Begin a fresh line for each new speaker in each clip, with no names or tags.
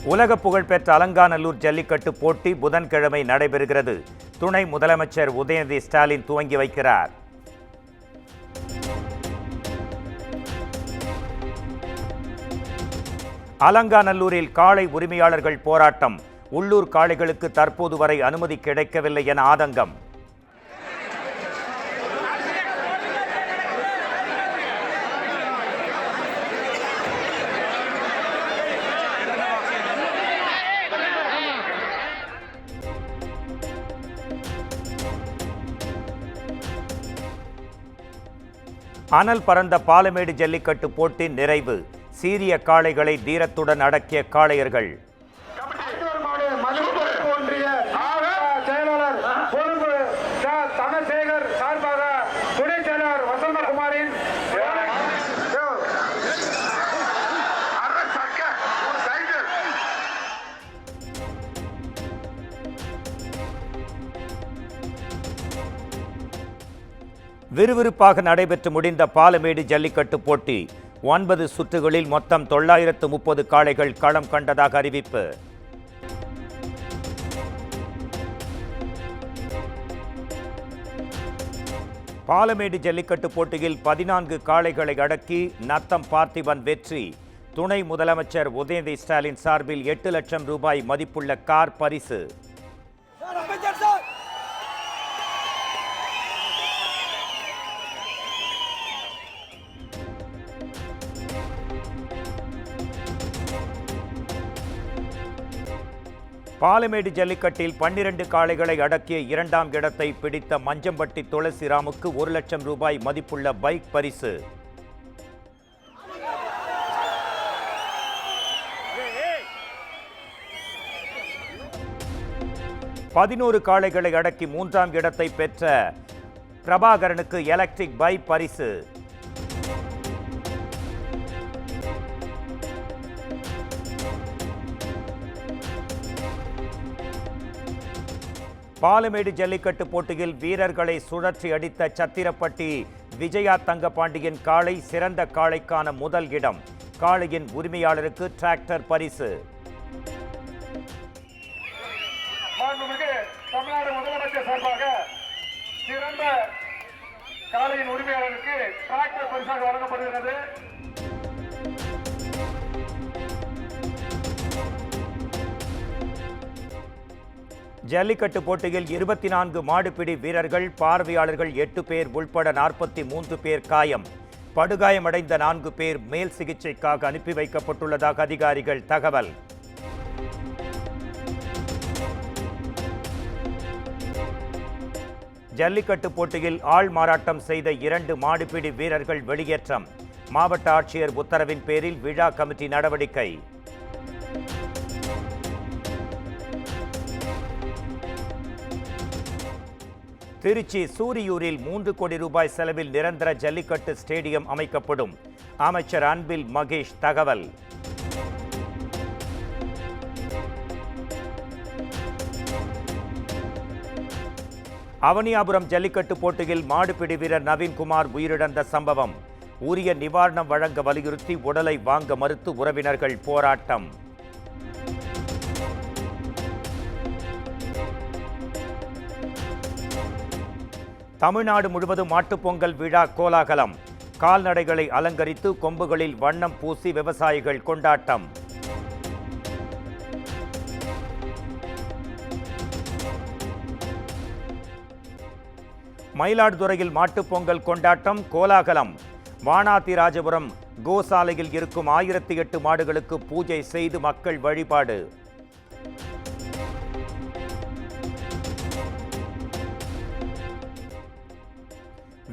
உலக புகழ்பெற்ற அலங்காநல்லூர் ஜல்லிக்கட்டு போட்டி புதன்கிழமை நடைபெறுகிறது. துணை முதலமைச்சர் உதயநிதி ஸ்டாலின் துவங்கி வைக்கிறார். அலங்காநல்லூரில் காளை உரிமையாளர்கள் போராட்டம். உள்ளூர் காளைகளுக்கு தற்போது வரை அனுமதி கிடைக்கவில்லை என ஆதங்கம். அனல் பறந்த பாலமேடு ஜல்லிக்கட்டு போட்டி நிறைவு. சீரிய காளைகளை தீரத்துடன் அடக்கிய காளையர்கள். விறுவிறுப்பாக நடைபெற்று முடிந்த பாலமேடு ஜல்லிக்கட்டு போட்டி 9 சுற்றுகளில் மொத்தம் 930 காளைகள் களம் கண்டதாக அறிவிப்பு. பாலமேடு ஜல்லிக்கட்டு போட்டியில் 14 காளைகளை அடக்கி நத்தம் பார்த்திபன் வெற்றி. துணை முதலமைச்சர் உதயநிதி ஸ்டாலின் சார்பில் 8 லட்சம் ரூபாய் மதிப்புள்ள கார் பரிசு. பாலமேடு ஜல்லிக்கட்டில் 12 காளைகளை அடக்கிய 2ஆம் இடத்தை பிடித்த மஞ்சம்பட்டி துளசிராமுக்கு 1 லட்சம் ரூபாய் மதிப்புள்ள பைக் பரிசு. பதினோரு காளைகளை அடக்கி 3ஆம் இடத்தை பெற்ற பிரபாகரனுக்கு எலக்ட்ரிக் பைக் பரிசு. பாலமேடு ஜல்லிக்கட்டு போட்டியில் வீரர்களை சுழற்றி அடித்த சத்திரப்பட்டி விஜயா தங்கபாண்டியன் காளை சிறந்த காளைக்கான முதல் இடம். காளையின் உரிமையாளருக்கு டிராக்டர் பரிசு.
தமிழ்நாடு முதலமைச்சர் சார்பாக சிறந்த காளையின் உரிமையாளருக்கு டிராக்டர் பரிசாக வழங்கப்படுகிறது.
ஜல்லிக்கட்டு போட்டியில் 24 மாடுபிடி வீரர்கள், பார்வையாளர்கள் 8 பேர் உள்பட 43 பேர் காயம். படுகாயமடைந்த 4 பேர் மேல் சிகிச்சைக்காக அனுப்பி வைக்கப்பட்டுள்ளதாக அதிகாரிகள் தகவல். ஜல்லிக்கட்டு போட்டியில் ஆள் மாறாட்டம் செய்த 2 மாடுபிடி வீரர்கள் வெளியேற்றம். மாவட்ட ஆட்சியர் உத்தரவின் பேரில் விழா கமிட்டி நடவடிக்கை. திருச்சி சூரியூரில் 3 கோடி ரூபாய் செலவில் நிரந்தர ஜல்லிக்கட்டு ஸ்டேடியம் அமைக்கப்படும். அமைச்சர் அன்பில் மகேஷ் தகவல். அவனியாபுரம் ஜல்லிக்கட்டு போட்டியில் மாடுபிடி வீரர் நவீன்குமார் உயிரிழந்த சம்பவம். உரிய நிவாரணம் வழங்க வலியுறுத்தி உடலை வாங்க மறுத்து உறவினர்கள் போராட்டம். தமிழ்நாடு முழுவதும் மாட்டுப்பொங்கல் விழா கோலாகலம். கால்நடைகளை அலங்கரித்து கொம்புகளில் வண்ணம் பூசி விவசாயிகள் கொண்டாட்டம். மயிலாடுதுறையில் மாட்டுப்பொங்கல் கொண்டாட்டம் கோலாகலம். வானாதிராஜபுரம் கோசாலையில் இருக்கும் 1008 மாடுகளுக்கு பூஜை செய்து மக்கள் வழிபாடு.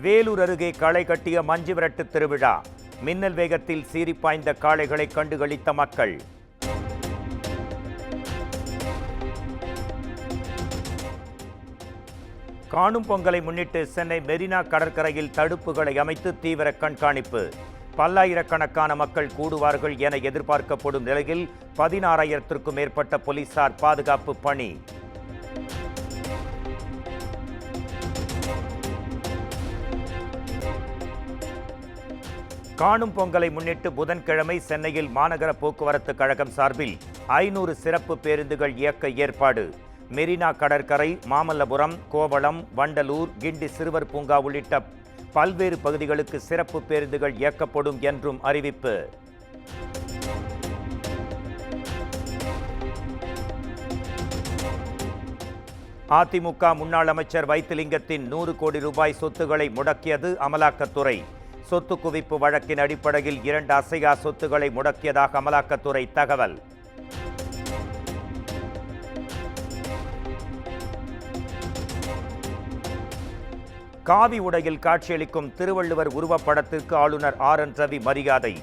வேலூர் அருகே களை கட்டிய மஞ்சு விரட்டு திருவிழா. மின்னல் வேகத்தில் சீறிப்பாய்ந்த காளைகளை கண்டுகளித்த மக்கள். காணும் பொங்கலை முன்னிட்டு சென்னை மெரினா கடற்கரையில் தடுப்புகளை அமைத்து தீவிர கண்காணிப்பு. பல்லாயிரக்கணக்கான மக்கள் கூடுவார்கள் என எதிர்பார்க்கப்படும் நிலையில் 16,000க்கும் மேற்பட்ட போலீசார் பாதுகாப்பு பணி. காணும் பொங்கலை முன்னிட்டு புதன்கிழமை சென்னையில் மாநகர போக்குவரத்து கழகம் சார்பில் 500 சிறப்பு பேருந்துகள் இயக்க ஏற்பாடு. மெரினா கடற்கரை, மாமல்லபுரம், கோவளம், வண்டலூர், கிண்டி சிறுவர் பூங்கா உள்ளிட்ட பல்வேறு பகுதிகளுக்கு சிறப்பு பேருந்துகள் இயக்கப்படும் என்றும் அறிவிப்பு. அதிமுக முன்னாள் அமைச்சர் வைத்திலிங்கத்தின் 100 கோடி ரூபாய் சொத்துக்களை முடக்கியது அமலாக்கத்துறை. சொத்து குவிப்பு வழக்கின் அடிப்படையில் 2 அசையா சொத்துக்களை முடக்கியதாக அமலாக்கத்துறை தகவல். காவி உடையில் காட்சியளிக்கும் திருவள்ளுவர் உருவப்படத்திற்கு ஆளுநர் RN ரவி மரியாதை.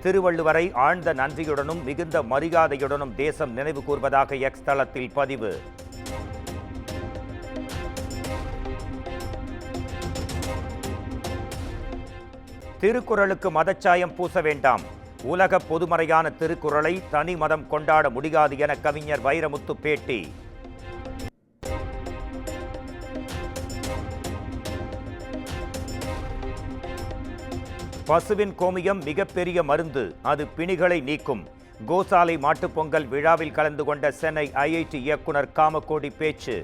திருவள்ளுவரை ஆழ்ந்த நன்றியுடனும் மிகுந்த மரியாதையுடனும் தேசம் நினைவு கூர்வதாக எக்ஸ் தளத்தில் பதிவு. திருக்குறளுக்கு மதச்சாயம் பூச வேண்டாம். உலக பொதுமறையான திருக்குறளை தனி மதம் கொண்டாட முடியாது என கவிஞர் வைரமுத்து பேட்டி. பசுவின் கோமியம் மிகப்பெரிய மருந்து, அது பிணிகளை நீக்கும். கோசாலை மாட்டுப்பொங்கல் விழாவில் கலந்து கொண்ட சென்னை IIT இயக்குனர் காமகோடி பேச்சு.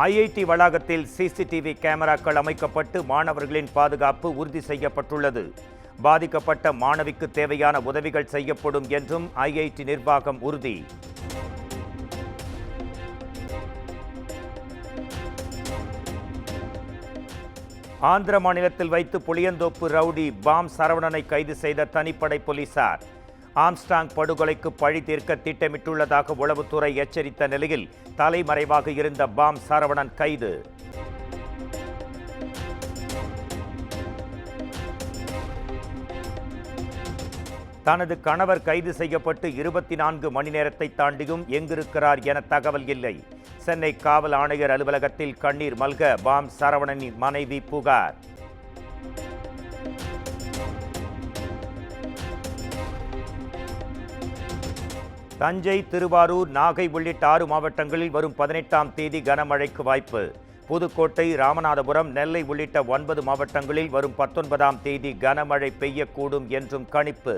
IIT வளாகத்தில் CCTV கேமராக்கள் அமைக்கப்பட்டு மாணவர்களின் பாதுகாப்பு உறுதி செய்யப்பட்டுள்ளது. பாதிக்கப்பட்ட மாணவிக்கு தேவையான உதவிகள் செய்யப்படும் என்றும் IIT நிர்வாகம் உறுதி. ஆந்திர மாநிலத்தில் வைத்து புளியந்தோப்பு ரவுடி பாம் சரவணனை கைது செய்த தனிப்படை போலீசார். ஆம்ஸ்டாங் படுகொலைக்கு பழி தீர்க்க திட்டமிட்டுள்ளதாக உளவுத்துறை எச்சரித்த நிலையில் தலைமறைவாக இருந்த பாம் சரவணன் கைது. தனது கணவர் கைது செய்யப்பட்டு 24 மணி நேரத்தை தாண்டியும் எங்கிருக்கிறார் என தகவல் இல்லை. சென்னை காவல் ஆணையர் அலுவலகத்தில் கண்ணீர் மல்க பாம் சரவணனின் மனைவி புகார். தஞ்சை, திருவாரூர், நாகை உள்ளிட்ட 6 மாவட்டங்களில் வரும் 18ஆம் தேதி கனமழைக்கு வாய்ப்பு. புதுக்கோட்டை, ராமநாதபுரம், நெல்லை உள்ளிட்ட 9 மாவட்டங்களில் வரும் 19ஆம் தேதி கனமழை பெய்யக்கூடும் என்றும் கணிப்பு.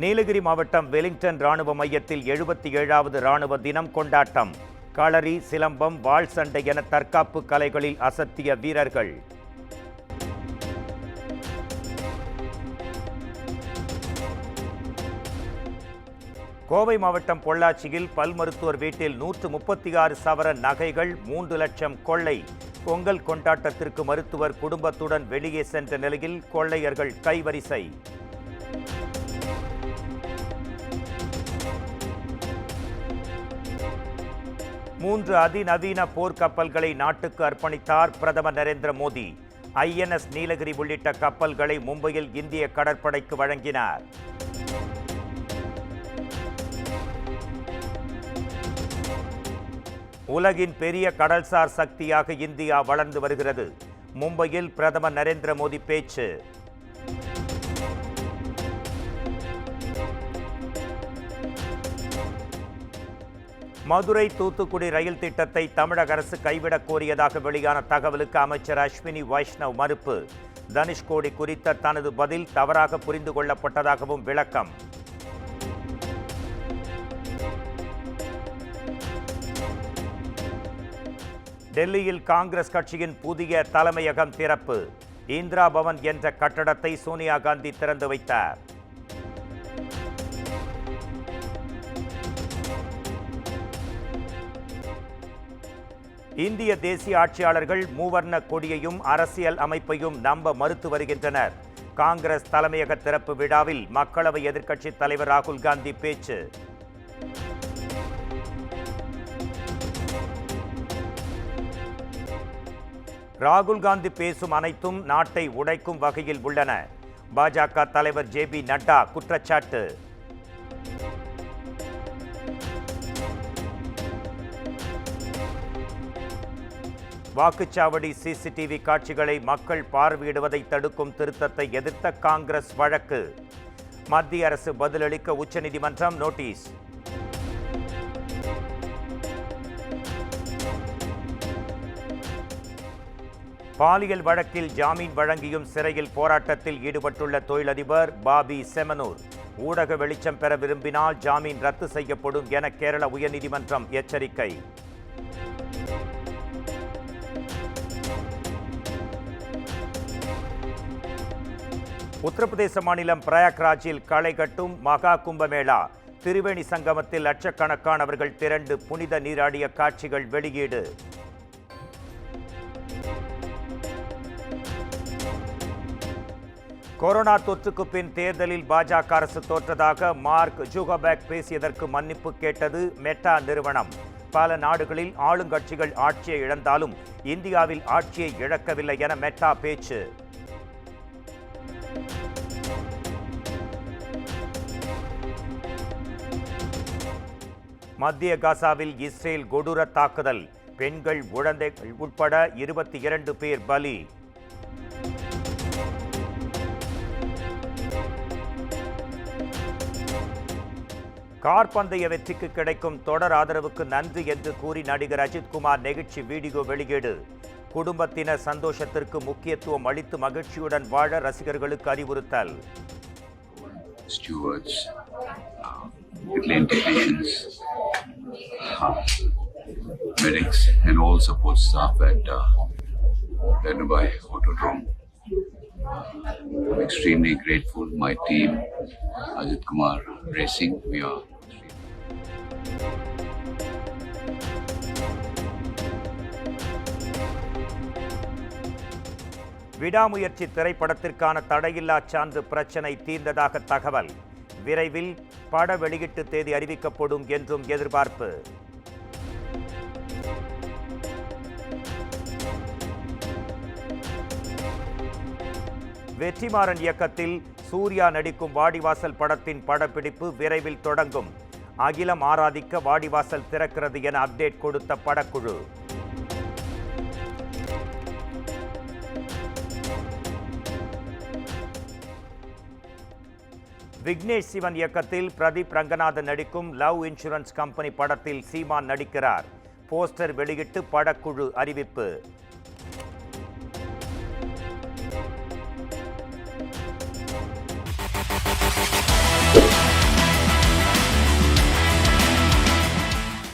நீலகிரி மாவட்டம் வெலிங்டன் ராணுவ மையத்தில் 77வது ராணுவ தினம் கொண்டாட்டம். களரி, சிலம்பம், வாள் சண்டை என தற்காப்பு கலைகளில் அசத்திய வீரர்கள். கோவை மாவட்டம் பொள்ளாச்சியில் பல் மருத்துவர் வீட்டில் 136 சவரன் நகைகள், 3 லட்சம் கொள்ளை. பொங்கல் கொண்டாட்டத்திற்கு மருத்துவர் குடும்பத்துடன் வெளியே சென்ற நிலையில் கொள்ளையர்கள் கைவரிசை. மூன்று அதிநவீன போர்க்கப்பல்களை நாட்டுக்கு அர்ப்பணித்தார் பிரதமர் நரேந்திர மோடி. INS நீலகிரி உள்ளிட்ட கப்பல்களை மும்பையில் இந்திய கடற்படைக்கு வழங்கினார். உலகின் பெரிய கடல்சார் சக்தியாக இந்தியா வளர்ந்து வருகிறது. மும்பையில் பிரதமர் நரேந்திர மோடி பேச்சு. மதுரை தூத்துக்குடி ரயில் திட்டத்தை தமிழக அரசு கைவிடக் கோரியதாக வெளியான தகவலுக்கு அமைச்சர் அஸ்வினி வைஷ்ணவ் மறுப்பு. தனுஷ்கோடி குறித்த தனது பதில் தவறாக புரிந்து கொள்ளப்பட்டதாகவும் விளக்கம். டெல்லியில் காங்கிரஸ் கட்சியின் புதிய தலைமையகம் திறப்பு. இந்திரா பவன் என்ற கட்டடத்தை சோனியா காந்தி திறந்து வைத்தார். இந்திய தேசிய ஆட்சியாளர்கள் மூவர்ண கொடியையும் அரசியல் அமைப்பையும் நம்ப மறுத்து வருகின்றனர். காங்கிரஸ் தலைமையக திறப்பு விழாவில் மக்களவை எதிர்க்கட்சித் தலைவர் ராகுல் காந்தி பேச்சு. ராகுல் காந்தி பேசும் அனைத்தும் நாட்டை உடைக்கும் வகையில் உள்ளன. பாஜக தலைவர் JP நட்டா குற்றச்சாட்டு. வாக்குச்சாவடி CCTV காட்சிகளை மக்கள் பார்வையிடுவதை தடுக்கும் திருத்தத்தை எதிர்த்த காங்கிரஸ் வழக்கு. மத்திய அரசு பதிலளிக்க உச்சநீதிமன்றம் நோட்டீஸ். பாலியல் வழக்கில் ஜாமீன் வழங்கியும் சிறையில் போராட்டத்தில் ஈடுபட்டுள்ள தொழிலதிபர் பாபி செமனூர் ஊடக வெளிச்சம் பெற விரும்பினால் ஜாமீன் ரத்து செய்யப்படும் என கேரள உயர்நீதிமன்றம் எச்சரிக்கை. உத்தரப்பிரதேச மாநிலம் பிரயாக்ராஜில் களை கட்டும் மகா கும்பமேளா. திரிவேணி சங்கமத்தில் லட்சக்கணக்கானவர்கள் திரண்டு புனித நீராடிய காட்சிகள் வெளியீடு. கொரோனா தொற்றுக்கு பின் தேர்தலில் பாஜக அரசு தோற்றதாக மார்க் ஜூகர்பெர்க் பேசியதற்கு மன்னிப்பு கேட்டது மெட்டா நிறுவனம். பல நாடுகளில் ஆளுங்கட்சிகள் ஆட்சியை இழந்தாலும் இந்தியாவில் ஆட்சியை இழக்கவில்லை என மெட்டா பேச்சு. மத்திய காசாவில் இஸ்ரேல் கொடூர தாக்குதல். பெண்கள் குழந்தைகள் உட்பட 22 பேர் பலி. கார் பந்தய வெற்றிக்கு கிடைக்கும் தொடர் ஆதரவுக்கு நன்றி என்று கூறி நடிகர் அஜித்குமார் நெகிழ்ச்சி வீடியோ வெளியீடு. குடும்பத்தினர் சந்தோஷத்திற்கு முக்கியத்துவம் அளித்து மகிழ்ச்சியுடன் வாழ ரசிகர்களுக்கு அறிவுறுத்தல்.
Stewards, plane technicians, medics and all support staff at Dubai Autodrome. I'm extremely grateful. My team, Ajit Kumar Racing, we are.
விடாமுயற்சி திரைப்படத்திற்கான தடையில்லா சான்று பிரச்சினை தீர்ந்ததாக தகவல். விரைவில் பட வெளியீட்டு தேதி அறிவிக்கப்படும் என்றும் எதிர்பார்ப்பு. வெற்றிமாறன் இயக்கத்தில் சூர்யா நடிக்கும் வாடிவாசல் படத்தின் படப்பிடிப்பு விரைவில் தொடங்கும். அகிலம் ஆராதிக்க வாடிவாசல் திறக்கிறது என அப்டேட் கொடுத்த படக்குழு. விக்னேஷ் சிவன் இயக்கத்தில் பிரதீப் ரங்கநாதன் நடிக்கும் லவ் இன்சூரன்ஸ் கம்பெனி படத்தில் சீமான் நடிக்கிறார். போஸ்டர் வெளியிட்டு படக்குழு அறிவிப்பு.